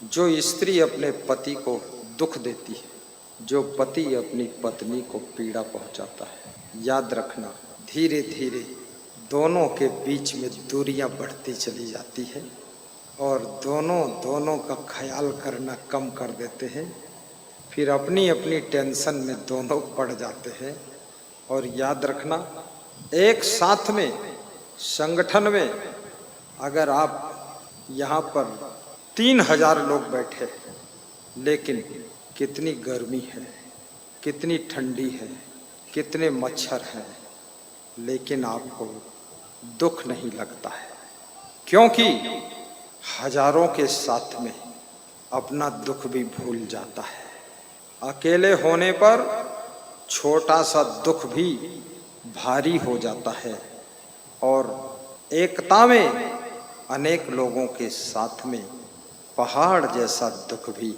जो स्त्री अपने पति को दुख देती है, जो पति अपनी पत्नी को पीड़ा पहुंचाता है, याद रखना धीरे धीरे दोनों के बीच में दूरियां बढ़ती चली जाती है और दोनों का ख्याल करना कम कर देते हैं। फिर अपनी अपनी टेंशन में दोनों पड़ जाते हैं। और याद रखना, एक साथ में संगठन में अगर आप यहाँ पर 3000 लोग बैठे हैं, लेकिन कितनी गर्मी है, कितनी ठंडी है, कितने मच्छर हैं, लेकिन आपको दुख नहीं लगता है, क्योंकि हजारों के साथ में अपना दुख भी भूल जाता है। अकेले होने पर छोटा सा दुख भी भारी हो जाता है और एकता में अनेक लोगों के साथ में पहाड़ जैसा दुख भी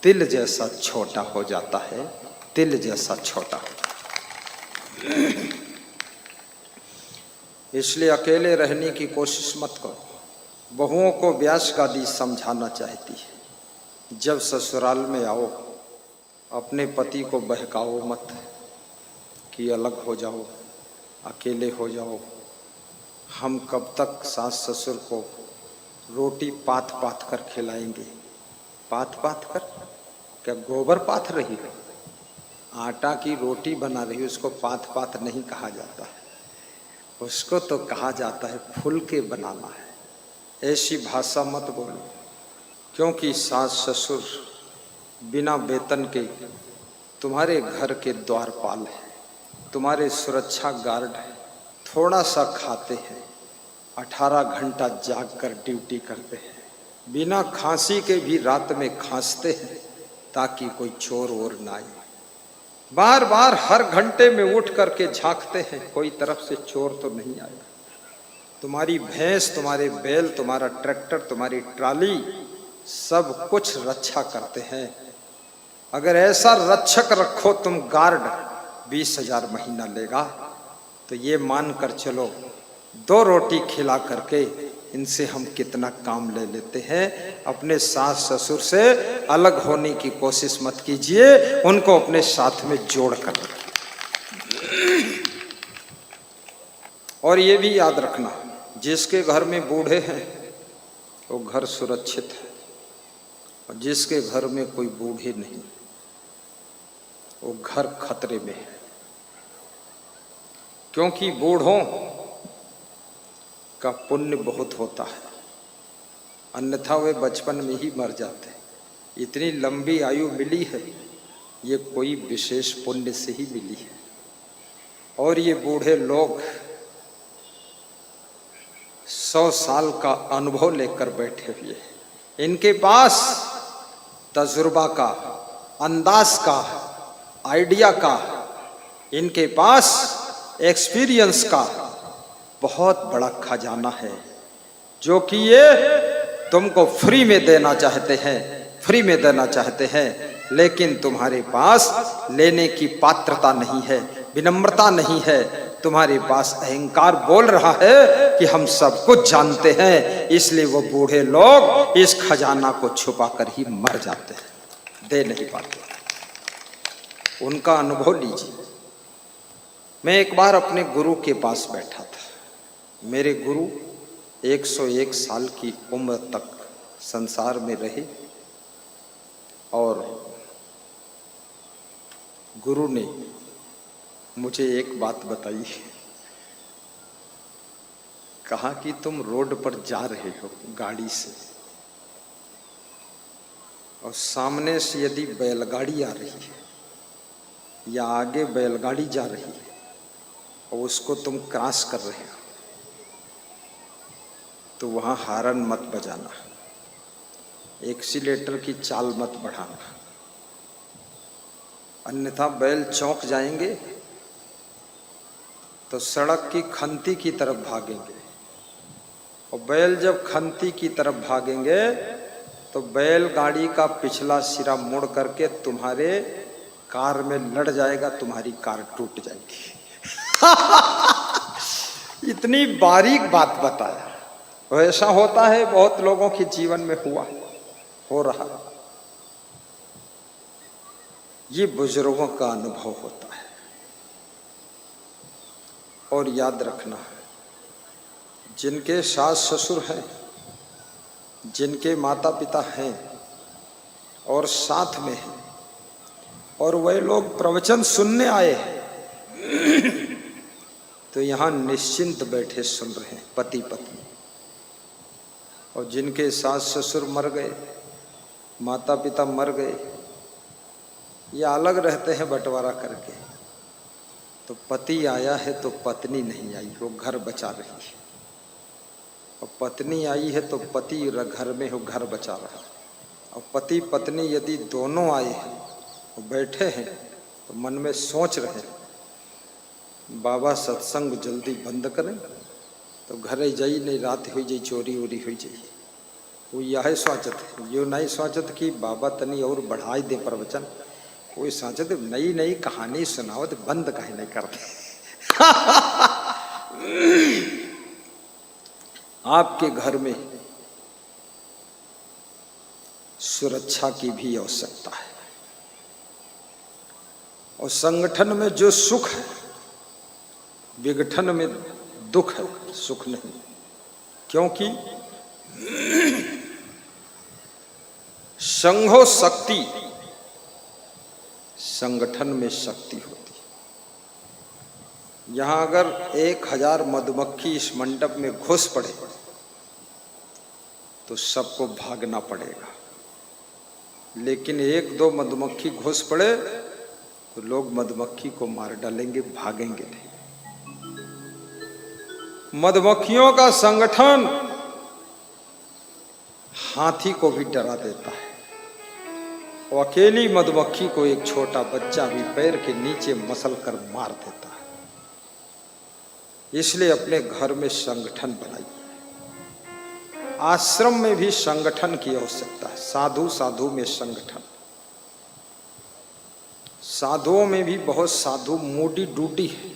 तिल जैसा छोटा हो जाता है, तिल जैसा छोटा। इसलिए अकेले रहने की कोशिश मत करो। बहुओं को व्यास गादी समझाना चाहती है, जब ससुराल में आओ अपने पति को बहकाओ मत कि अलग हो जाओ, अकेले हो जाओ। हम कब तक सास ससुर को रोटी पाथ पाथ कर खिलाएंगे? पाथ पाथ कर? क्या गोबर पाथ रही हो? आटा की रोटी बना रही हो, उसको पाथ पाथ नहीं कहा जाता है, उसको तो कहा जाता है फूल के बनाना है। ऐसी भाषा मत बोलो, क्योंकि सास ससुर बिना वेतन के तुम्हारे घर के द्वारपाल है, तुम्हारे सुरक्षा गार्ड है। थोड़ा सा खाते हैं, 18 घंटा जाग कर ड्यूटी करते हैं, बिना खांसी के भी रात में खांसते हैं ताकि कोई चोर और ना आए। बार बार हर घंटे में उठ करके झांकते हैं कोई तरफ से चोर तो नहीं आएगा। तुम्हारी भैंस, तुम्हारे बैल, तुम्हारा ट्रैक्टर, तुम्हारी ट्राली सब कुछ रक्षा करते हैं। अगर ऐसा रक्षक रखो तुम गार्ड, 20,000 महीना लेगा, तो ये मान कर चलो 2 रोटी खिला करके इनसे हम कितना काम ले लेते हैं। अपने सास ससुर से अलग होने की कोशिश मत कीजिए, उनको अपने साथ में जोड़ कर। और ये भी याद रखना, जिसके घर में बूढ़े हैं वो घर सुरक्षित है, और जिसके घर में कोई बूढ़े नहीं वो घर खतरे में है। क्योंकि बूढ़ों का पुण्य बहुत होता है, अन्यथा वे बचपन में ही मर जाते हैं। इतनी लंबी आयु मिली है, ये कोई विशेष पुण्य से ही मिली है। और ये बूढ़े लोग 100 साल का अनुभव लेकर बैठे हुए हैं। इनके पास तजुर्बा का, अंदाज का, आइडिया का, इनके पास एक्सपीरियंस का बहुत बड़ा खजाना है, जो कि ये तुमको फ्री में देना चाहते हैं, फ्री में देना चाहते हैं, लेकिन तुम्हारे पास लेने की पात्रता नहीं है, विनम्रता नहीं है। तुम्हारे पास अहंकार बोल रहा है कि हम सब कुछ जानते हैं, इसलिए वो बूढ़े लोग इस खजाना को छुपा कर ही मर जाते हैं, दे नहीं पाते। उनका अनुभव लीजिए। मैं एक बार अपने गुरु के पास बैठा था। मेरे गुरु 101 साल की उम्र तक संसार में रहे और गुरु ने मुझे एक बात बताई। कहा कि तुम रोड पर जा रहे हो गाड़ी से और सामने से यदि बैलगाड़ी आ रही है या आगे बैलगाड़ी जा रही है और उसको तुम क्रॉस कर रहे हो, तो वहां हारन मत बजाना, एक्सीलेटर की चाल मत बढ़ाना, अन्यथा बैल चौंक जाएंगे तो सड़क की खंती की तरफ भागेंगे, और बैल जब खंती की तरफ भागेंगे तो बैलगाड़ी का पिछला सिरा मुड़ करके तुम्हारे कार में लड़ जाएगा, तुम्हारी कार टूट जाएगी। इतनी बारीक बात बताया। वैसा होता है, बहुत लोगों के जीवन में हुआ। हो रहा। ये बुजुर्गों का अनुभव होता है। और याद रखना, जिनके सास ससुर हैं, जिनके माता पिता हैं और साथ में हैं, और वह लोग प्रवचन सुनने आए हैं, तो यहाँ निश्चिंत बैठे सुन रहे हैं पति पत्नी। और जिनके सास ससुर मर गए, माता पिता मर गए, ये अलग रहते हैं बंटवारा करके, तो पति आया है तो पत्नी नहीं आई, वो घर बचा रही है। और पत्नी आई है तो पति घर में हो, घर बचा रहा। और पति पत्नी यदि दोनों आए हैं और बैठे हैं तो मन में सोच रहे हैं, बाबा सत्संग जल्दी बंद करें तो घरे जाई नहीं, रात हो जाई, चोरी वोरी हो जाई। वो यह स्वाचत है, यो नहीं स्वाचत कि बाबा तनी और बढ़ाई दे प्रवचन। कोई स्वाचत नई नई कहानी सुनावत, बंद कहीं नहीं करते। आपके घर में सुरक्षा की भी आवश्यकता है। और संगठन में जो सुख है, विघटन में दुख है, सुख नहीं। क्योंकि संघो शक्ति, संगठन में शक्ति होती है। यहां अगर 1000 मधुमक्खी इस मंडप में घुस पड़े तो सबको भागना पड़ेगा। लेकिन 1-2 मधुमक्खी घुस पड़े तो लोग मधुमक्खी को मार डालेंगे, भागेंगे नहीं। मधुमक्खियों का संगठन हाथी को भी डरा देता है। और अकेली मधुमक्खी को एक छोटा बच्चा भी पैर के नीचे मसल कर मार देता है। इसलिए अपने घर में संगठन बनाइए। आश्रम में भी संगठन की आवश्यकता है। साधु साधु में संगठन। साधुओं में भी बहुत साधु मूडी डूडी है,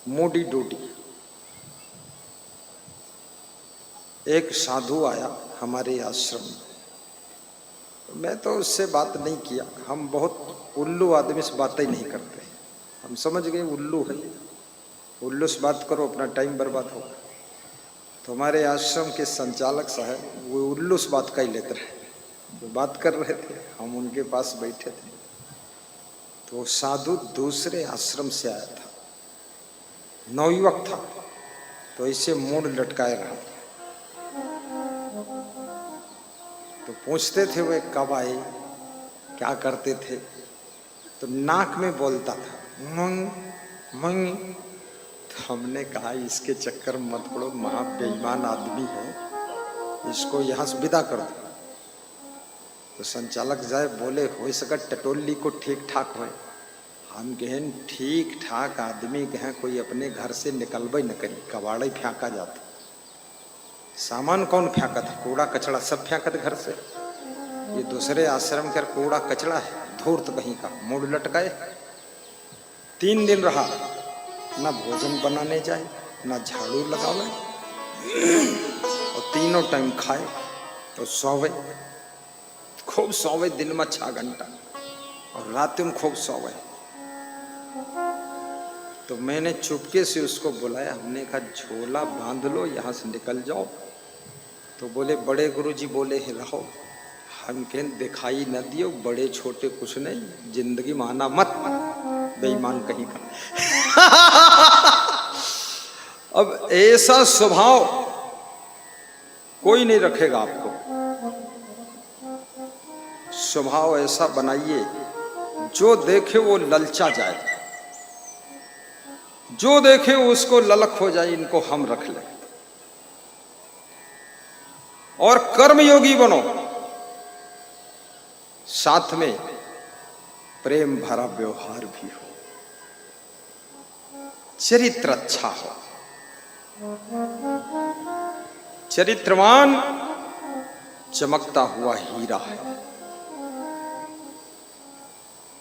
मूडी डूडी। एक साधु आया हमारे आश्रम में, मैं तो उससे बात नहीं किया। हम बहुत उल्लू आदमी से बातें ही नहीं करते। हम समझ गए उल्लू है, उल्लू से बात करो अपना टाइम बर्बाद होगा। तो हमारे आश्रम के संचालक साहब वो उल्लू से बात कर ही लेते रहे, वो बात कर रहे थे, हम उनके पास बैठे थे। तो साधु दूसरे आश्रम से आया था, नवयुवक था, तो इसे मूड लटकाए रहा। तो पूछते थे वे कब आए, क्या करते थे, तो नाक में बोलता था मंग मंग। तो हमने कहा इसके चक्कर मत पड़ो, महा बेईमान आदमी है, इसको यहाँ से विदा कर दो। तो संचालक जाए बोले हो सका टटोली को ठीक ठाक हो। हम कहें ठीक ठाक आदमी कहें कोई अपने घर से निकलबे न करी, कबाड़े फेंका जाता। सामान कौन फेंका था, कूड़ा कचड़ा सब फेंका था घर से। ये दूसरे आश्रम का कूड़ा कचड़ा है, धूर्त कहीं का, मूड लटकाए। 3 दिन रहा, ना भोजन बनाने जाए, ना झाड़ू लगावे, और तीनों टाइम खाए तो सोवे, खूब सोवे, दिन में 6 घंटा और रात में खूब सोवे। तो मैंने चुपके से उसको बुलाया, हमने कहा झोला बांध लो, यहाँ से निकल जाओ। तो बोले बड़े गुरुजी बोले हैं रहो। हम कहें दिखाई न दियो, बड़े छोटे कुछ नहीं, जिंदगी माना मत, बेईमान कहीं का। अब ऐसा स्वभाव कोई नहीं रखेगा आपको। स्वभाव ऐसा बनाइए जो देखे वो ललचा जाए, जो देखे उसको ललक हो जाए, इनको हम रख लें। और कर्मयोगी बनो, साथ में प्रेम भरा व्यवहार भी हो, चरित्र अच्छा हो। चरित्रवान चमकता हुआ हीरा है,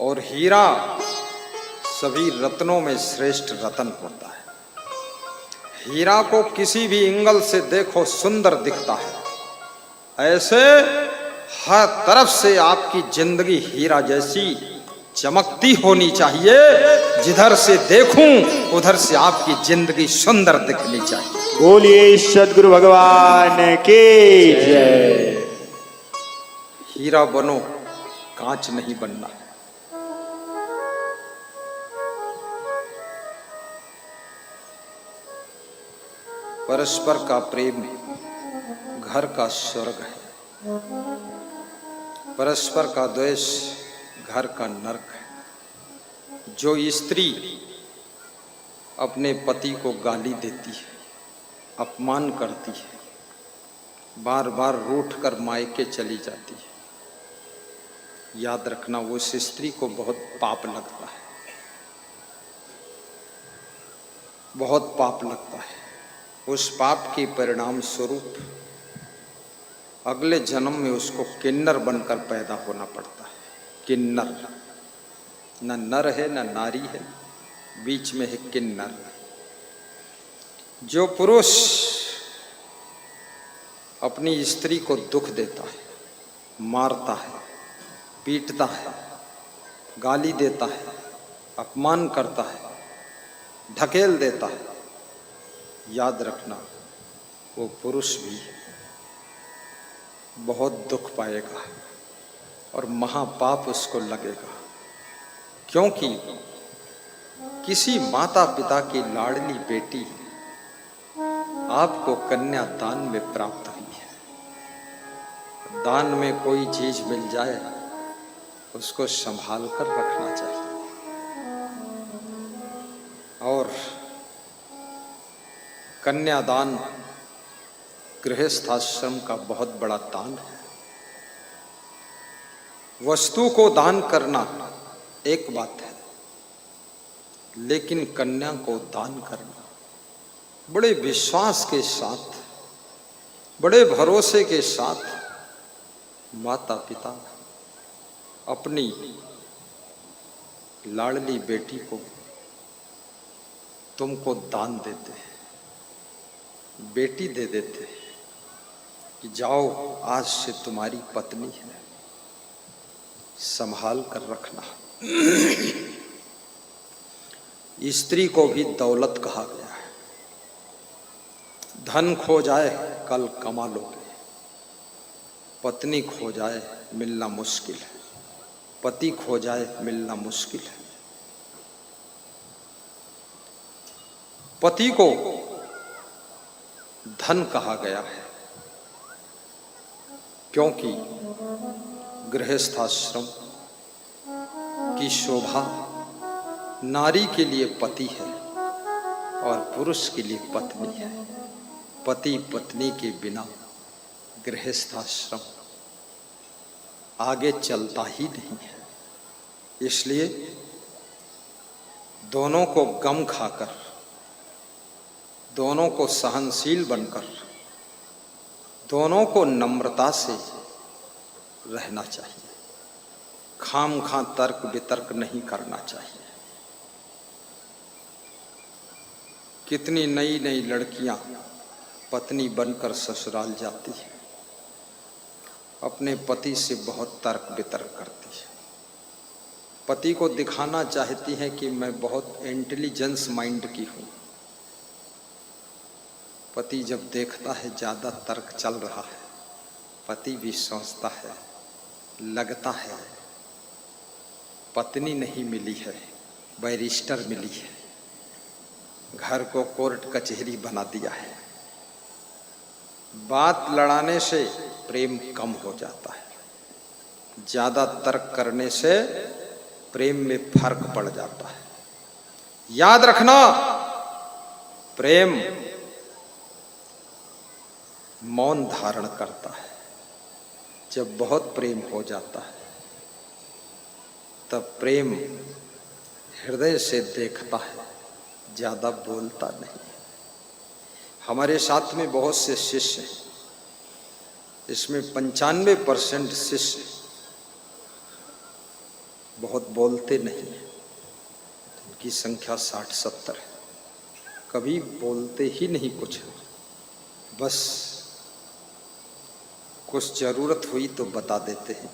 और हीरा सभी रत्नों में श्रेष्ठ रत्न होता है। हीरा को किसी भी एंगल से देखो सुंदर दिखता है, ऐसे हर तरफ से आपकी जिंदगी हीरा जैसी चमकती होनी चाहिए। जिधर से देखूं उधर से आपकी जिंदगी सुंदर दिखनी चाहिए। बोलिए सद्गुरु भगवान की जय। हीरा बनो, कांच नहीं बनना। परस्पर का प्रेम घर का स्वर्ग है, परस्पर का द्वेष घर का नरक है। जो स्त्री अपने पति को गाली देती है, अपमान करती है, बार बार रूठ कर मायके चली जाती है, याद रखना उस स्त्री को बहुत पाप लगता है, बहुत पाप लगता है। उस पाप के परिणाम स्वरूप अगले जन्म में उसको किन्नर बनकर पैदा होना पड़ता है। किन्नर, न नर है न नारी है, बीच में है किन्नर। जो पुरुष अपनी स्त्री को दुख देता है, मारता है, पीटता है, गाली देता है, अपमान करता है, ढकेल देता है, याद रखना वो पुरुष भी बहुत दुख पाएगा और महापाप उसको लगेगा। क्योंकि किसी माता पिता की लाडली बेटी आपको कन्या दान में प्राप्त हुई है। दान में कोई चीज मिल जाए उसको संभाल कर रखना चाहिए। और कन्यादान गृहस्थाश्रम का बहुत बड़ा दान है। वस्तु को दान करना एक बात है, लेकिन कन्या को दान करना बड़े विश्वास के साथ, बड़े भरोसे के साथ माता पिता अपनी लाडली बेटी को तुमको दान देते हैं, बेटी दे देते हैं कि जाओ आज से तुम्हारी पत्नी है, संभाल कर रखना। स्त्री को भी दौलत कहा गया है। धन खो जाए कल कमा लोगे, पत्नी खो जाए मिलना मुश्किल है, पति खो जाए मिलना मुश्किल है। पति को धन कहा गया है क्योंकि गृहस्थाश्रम की शोभा नारी के लिए पति है और पुरुष के लिए पत्नी है। पति पत्नी के बिना गृहस्थाश्रम आगे चलता ही नहीं है। इसलिए दोनों को गम खाकर, दोनों को सहनशील बनकर, दोनों को नम्रता से रहना चाहिए। खाम खां तर्क वितर्क नहीं करना चाहिए। कितनी नई नई लड़कियां पत्नी बनकर ससुराल जाती है, अपने पति से बहुत तर्क वितर्क करती है। पति को दिखाना चाहती है कि मैं बहुत इंटेलिजेंस माइंड की हूँ। पति जब देखता है ज़्यादा तर्क चल रहा है, पति भी सोचता है, लगता है पत्नी नहीं मिली है, बैरिस्टर मिली है, घर को कोर्ट कचहरी बना दिया है। बात लड़ाने से प्रेम कम हो जाता है, ज़्यादा तर्क करने से प्रेम में फर्क पड़ जाता है। याद रखना, प्रेम मौन धारण करता है। जब बहुत प्रेम हो जाता है तब प्रेम हृदय से देखता है, ज़्यादा बोलता नहीं। हमारे साथ में बहुत से शिष्य हैं, इसमें 95% शिष्य बहुत बोलते नहीं हैं। उनकी संख्या 60-70 है। कभी बोलते ही नहीं कुछ, बस कुछ जरूरत हुई तो बता देते हैं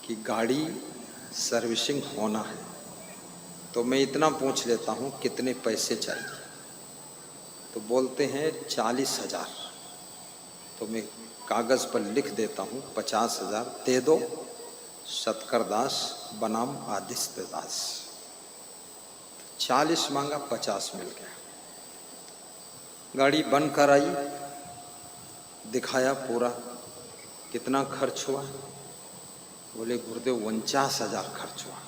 कि गाड़ी सर्विसिंग होना है, तो मैं इतना पूछ लेता हूँ कितने पैसे चाहिए, तो बोलते हैं 40,000। तो मैं कागज़ पर लिख देता हूँ 50,000 दे दो, सतकर दास बनाम आदित्य दास। 40 मांगा, 50 मिल गया। गाड़ी बन कर आई, दिखाया पूरा, कितना खर्च हुआ? बोले गुरुदेव 49,000 खर्च हुआ।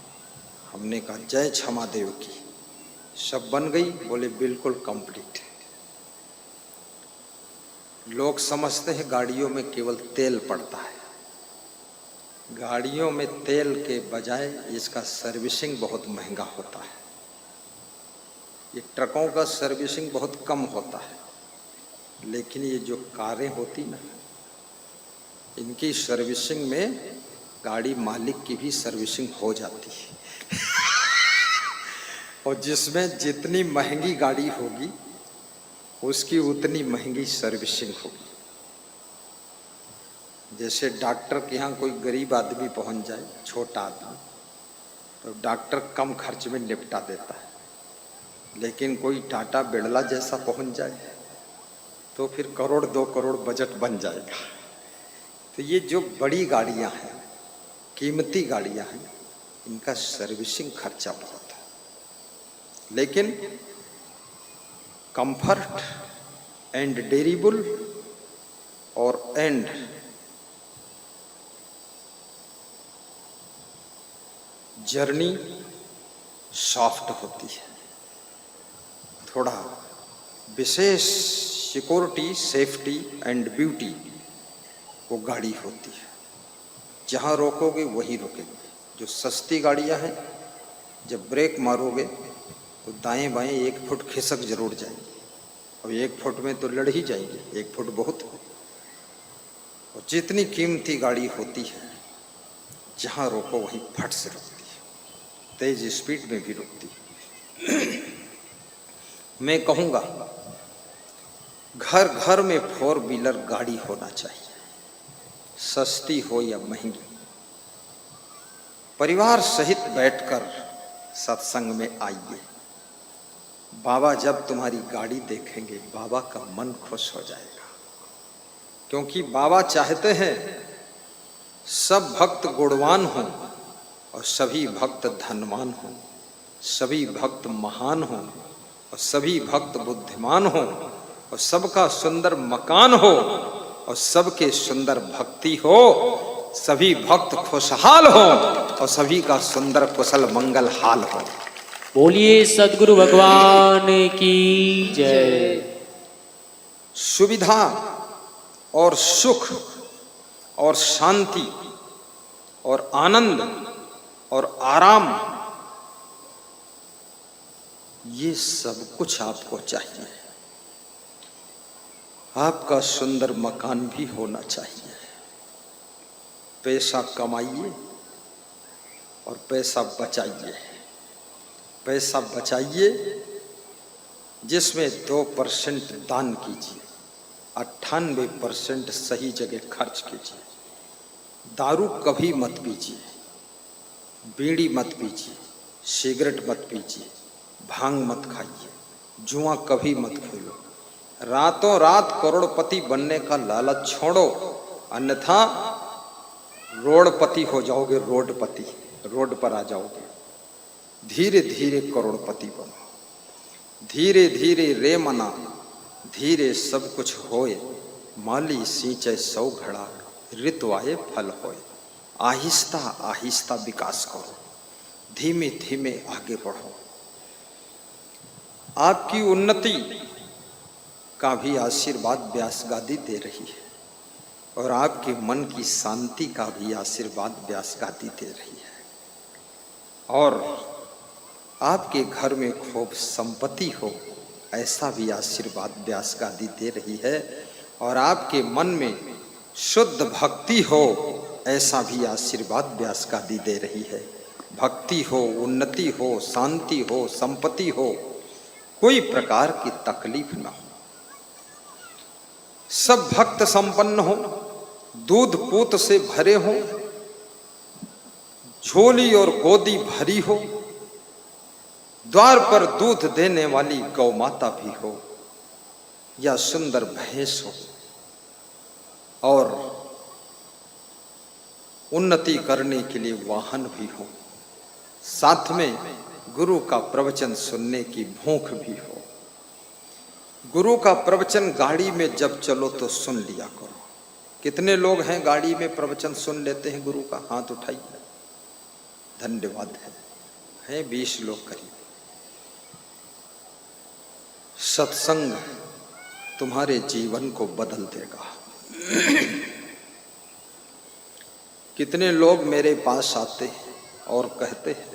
हमने कहा जय क्षमा देव की, सब बन गई? बोले बिल्कुल कंप्लीट है। लोग समझते हैं गाड़ियों में केवल तेल पड़ता है। गाड़ियों में तेल के बजाय इसका सर्विसिंग बहुत महंगा होता है। ये ट्रकों का सर्विसिंग बहुत कम होता है, लेकिन ये जो कारें होती ना, इनकी सर्विसिंग में गाड़ी मालिक की भी सर्विसिंग हो जाती है। और जिसमें जितनी महंगी गाड़ी होगी उसकी उतनी महंगी सर्विसिंग होगी। जैसे डॉक्टर के यहाँ कोई गरीब आदमी पहुँच जाए, छोटा आदमी, तो डॉक्टर कम खर्च में निपटा देता है, लेकिन कोई टाटा बिरला जैसा पहुँच जाए तो फिर करोड़ 2 करोड़ बजट बन जाएगा। तो ये जो बड़ी गाड़ियाँ हैं, कीमती गाड़ियाँ हैं, इनका सर्विसिंग खर्चा बहुत है, लेकिन कंफर्ट एंड ड्यूरेबल और एंड जर्नी सॉफ्ट होती है। थोड़ा विशेष सिक्योरिटी, सेफ्टी एंड ब्यूटी वो गाड़ी होती है। जहाँ रोकोगे वही रुकेगी। जो सस्ती गाड़ियाँ हैं, जब ब्रेक मारोगे तो दाएं बाएं 1 फुट खिसक जरूर जाएंगे। अब 1 फुट में तो लड़ ही जाएंगे, 1 फुट बहुत है। और जितनी कीमती गाड़ी होती है, जहाँ रोको वहीं फट से रुकती है, तेज स्पीड में भी रुकती है। मैं कहूँगा घर घर में 4 व्हीलर गाड़ी होना चाहिए, सस्ती हो या महंगी। परिवार सहित बैठकर सत्संग में आइए। बाबा जब तुम्हारी गाड़ी देखेंगे, बाबा का मन खुश हो जाएगा, क्योंकि बाबा चाहते हैं सब भक्त गुणवान हों और सभी भक्त धनवान हों, सभी भक्त महान हों और सभी भक्त बुद्धिमान हों, और सबका सुंदर मकान हो और सबके सुंदर भक्ति हो, सभी भक्त खुशहाल हो और सभी का सुंदर कुशल मंगल हाल हो। बोलिए सद्गुरु भगवान की जय। सुविधा और सुख और शांति और आनंद और आराम, ये सब कुछ आपको चाहिए। आपका सुंदर मकान भी होना चाहिए। पैसा कमाइए और पैसा बचाइए। पैसा बचाइए जिसमें 2% दान कीजिए, 98% सही जगह खर्च कीजिए। दारू कभी मत पीजिए, बीड़ी मत पीजिए, सिगरेट मत पीजिए, भांग मत खाइए, जुआ कभी मत खेलो। रातों रात करोड़पति बनने का लालच छोड़ो, अन्यथा रोडपति हो जाओगे। रोडपति, रोड पर आ जाओगे। धीरे धीरे करोड़पति बनो, धीरे धीरे रे मना, धीरे सब कुछ होए। माली सींचे 100 घड़ा, ऋतु आए फल होए। आहिस्ता आहिस्ता विकास करो, धीमे धीमे आगे बढ़ो। आपकी उन्नति का भी आशीर्वाद व्यास गादी दे रही है, और आपके मन की शांति का भी आशीर्वाद व्यास गादी दे रही है। और आपके घर में खूब संपत्ति हो, ऐसा भी आशीर्वाद व्यास गादी दे रही है। और आपके मन में शुद्ध भक्ति हो, ऐसा भी आशीर्वाद व्यास गादी दे रही है। भक्ति हो, उन्नति हो, शांति हो, संपत्ति हो, कोई प्रकार की तकलीफ ना हो, सब भक्त संपन्न हो, दूध पूत से भरे हो, झोली और गोदी भरी हो, द्वार पर दूध देने वाली गौ माता भी हो, या सुंदर भैंस हो, और उन्नति करने के लिए वाहन भी हो, साथ में गुरु का प्रवचन सुनने की भूख भी हो। गुरु का प्रवचन गाड़ी में जब चलो तो सुन लिया करो। कितने लोग हैं गाड़ी में प्रवचन सुन लेते हैं गुरु का? हाथ उठाइए। धन्यवाद है 20 लोग करीब। सत्संग तुम्हारे जीवन को बदल देगा। कितने लोग मेरे पास आते हैं और कहते हैं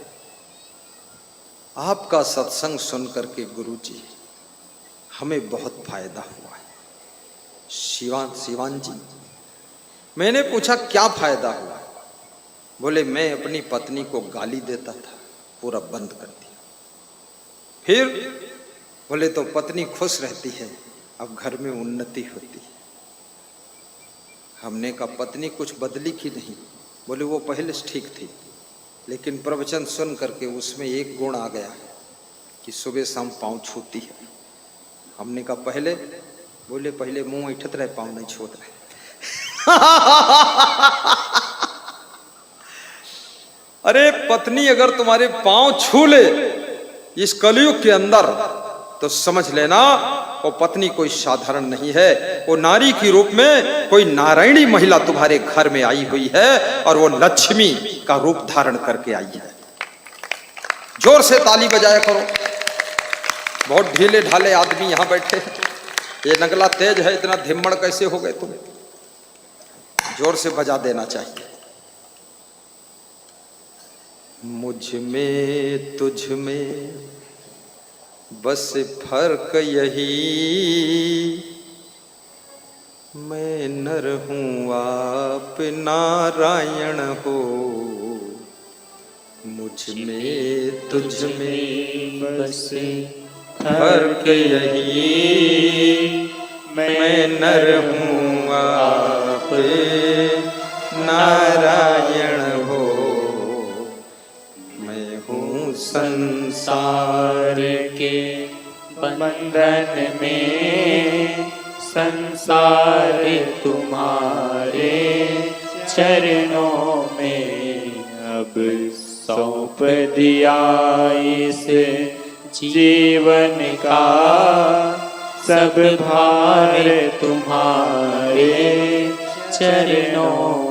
आपका सत्संग सुन करके गुरु जी हमें बहुत फायदा हुआ है। शिवान जी, मैंने पूछा क्या फायदा हुआ? बोले मैं अपनी पत्नी को गाली देता था, पूरा बंद कर दिया। फिर बोले तो पत्नी खुश रहती है, अब घर में उन्नति होती है। हमने कहा पत्नी कुछ बदली की नहीं? बोले वो पहले से ठीक थी, लेकिन प्रवचन सुन करके उसमें एक गुण आ गया कि सुबह शाम पाँव छूती है। हमने कहा पहले? बोले पहले मुंह ऐठत रहे, पाँव नहीं छूत रहे। अरे पत्नी अगर तुम्हारे पांव छू ले इस कलयुग के अंदर तो समझ लेना वो पत्नी कोई साधारण नहीं है। वो नारी के रूप में कोई नारायणी महिला तुम्हारे घर में आई हुई है और वो लक्ष्मी का रूप धारण करके आई है। जोर से ताली बजाया करो। बहुत ढीले ढाले आदमी यहां बैठे हैं, ये नगला तेज है, इतना धिम्मड़ कैसे हो गए तुम? जोर से बजा देना चाहिए। मुझ में तुझ में बस फर्क यही, मैं नर हूँ आप नारायण हो। मुझ में तुझ में बस फर्क यही, मैं नर हूँ आप नारायण हो। मैं हूँ संसार के बंधन में, संसार तुम्हारे चरणों में अब सौंप दिया इस जीवन का, सब भार तुम्हारे चरणों